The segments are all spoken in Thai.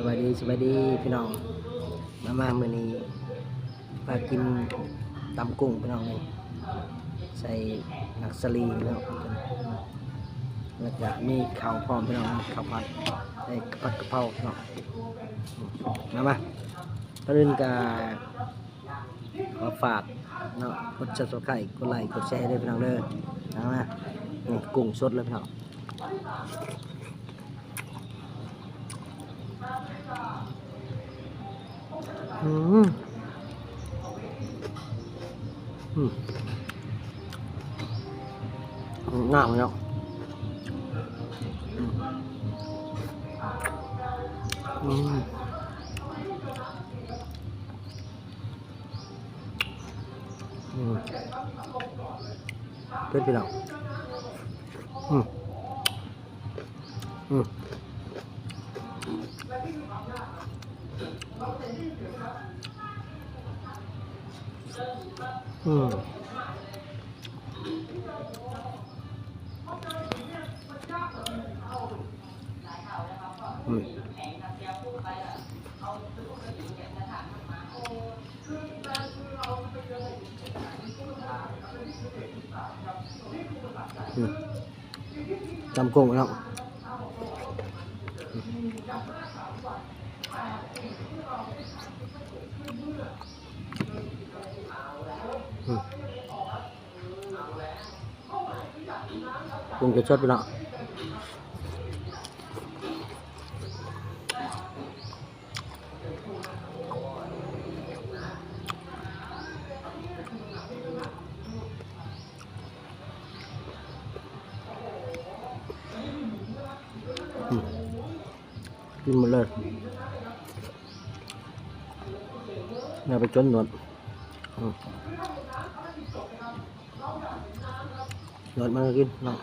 สบายดีพี่น้องมามื้อนี้มากินตำกุ้งพี่น้องนี่ใส่นักสลีแล้วแล้วก็มีข้าวพร้อมพี่น้องข้าวผัดใส่ผัดกะเพราพี่น้องมาตอนนี้ก็ขอฝากเนาะกด Subscribe กดไลค์กดแชร์ด้วยพี่น้องเด้อมานี่กุ้งสดเลยพี่น้องงามเนาะเพื่อนพี่น้องตำกุ้งเนาะกุ้งจะชดไปเนาะกินหมดเลยอย่าไปจนหนวดหนวดมันก็กินเนาะ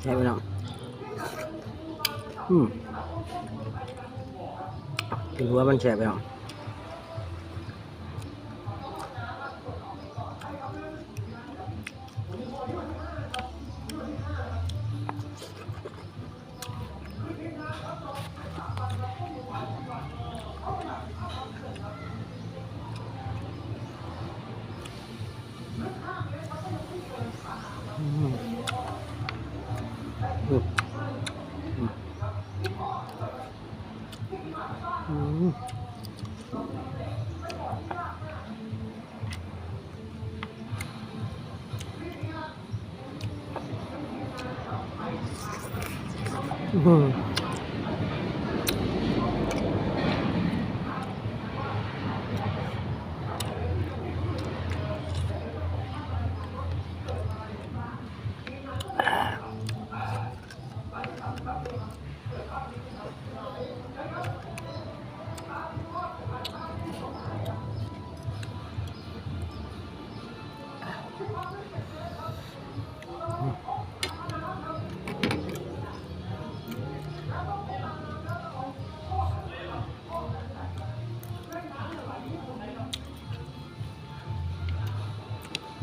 ใช่ไหมน้องกินหัวมันแฉะไปน้อง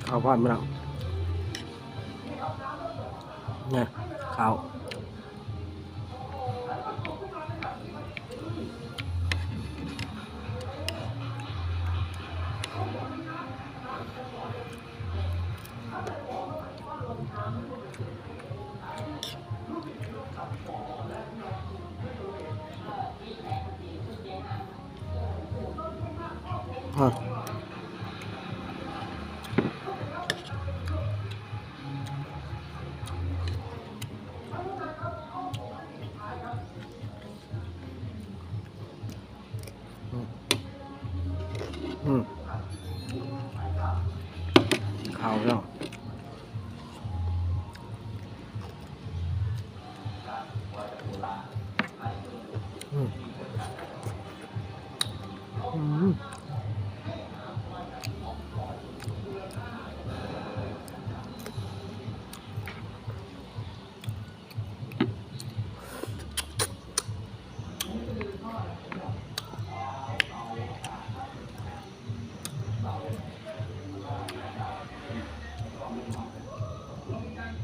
ข้าวพอดมาแล้วเนี่ยข้าวอ่ะอืมข้าวแล้วอืมอืม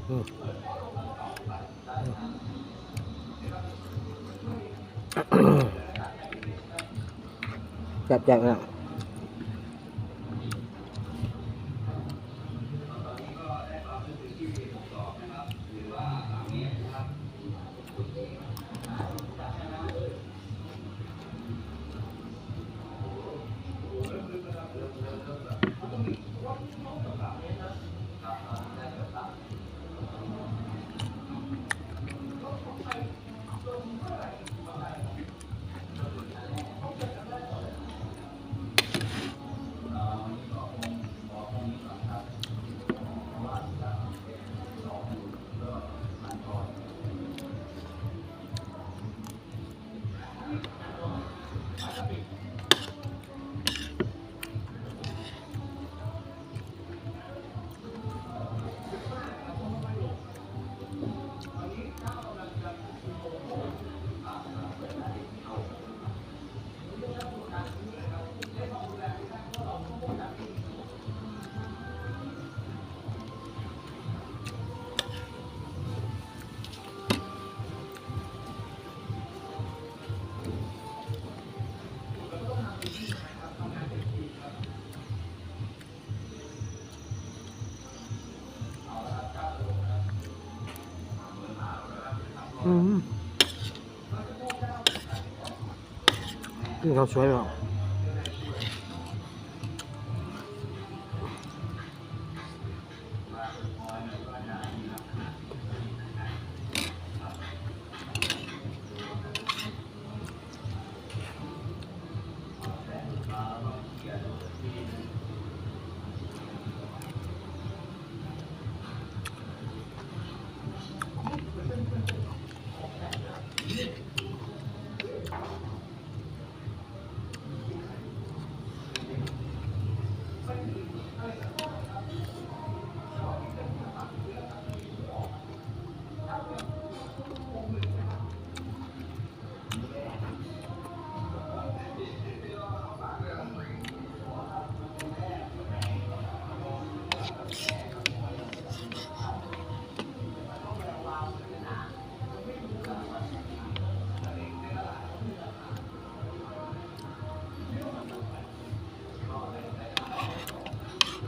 อืมจับแล้วอืมกินข้าวสวยแล้ว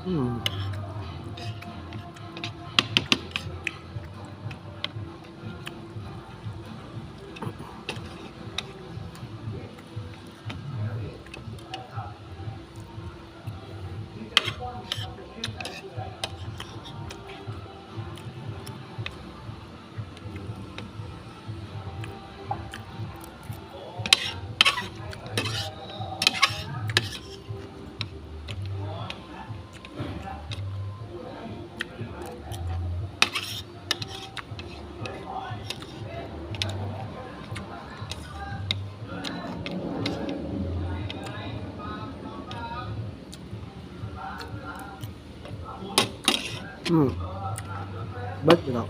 อืมอืมเบิดอยู่เนาะ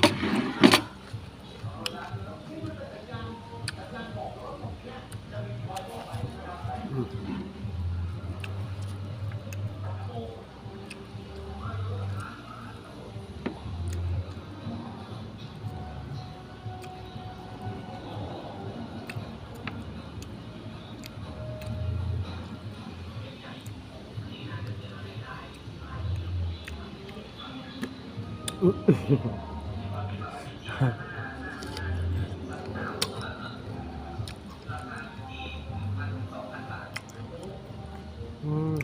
อืม อืม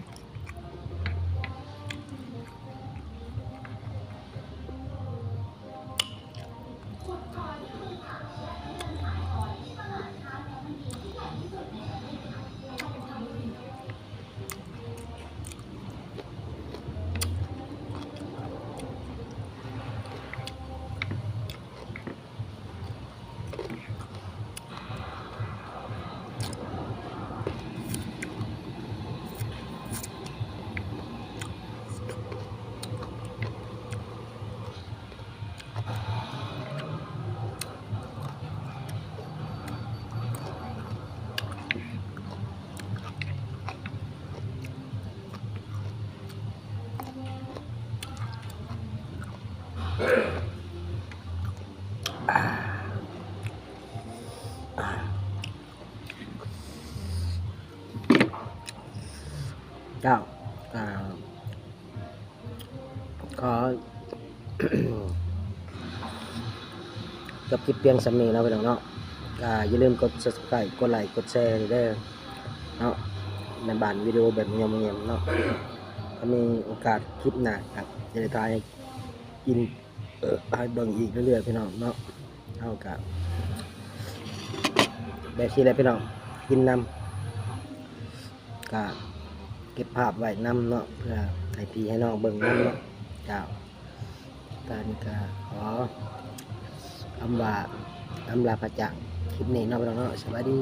เจ้าอ่าขอ กับคลิปเพียงสำนีเนาะพี่น้องเนาะอย่าลืมกด subscribe กดไลค์กดแชร์เด้อเนาะในบ้านวิดีโอแบบเงียบๆเนาะถ้ามีโอกาสคลิปหน้าครับจะได้ทายให้กินให้เบิ่งอีกเรื่อยๆพี่น้องเนาะเท่ากับแบบที่ไรพี่น้องกินนำกับเก็บภาพไว้นำเนาะเพื่อให้พี่ให้น้องเบิ่งนำเนาะเจ้าการก็ขออำลาพระจากคลิปนี้เนาะพี่น้องเนาะสวัสดี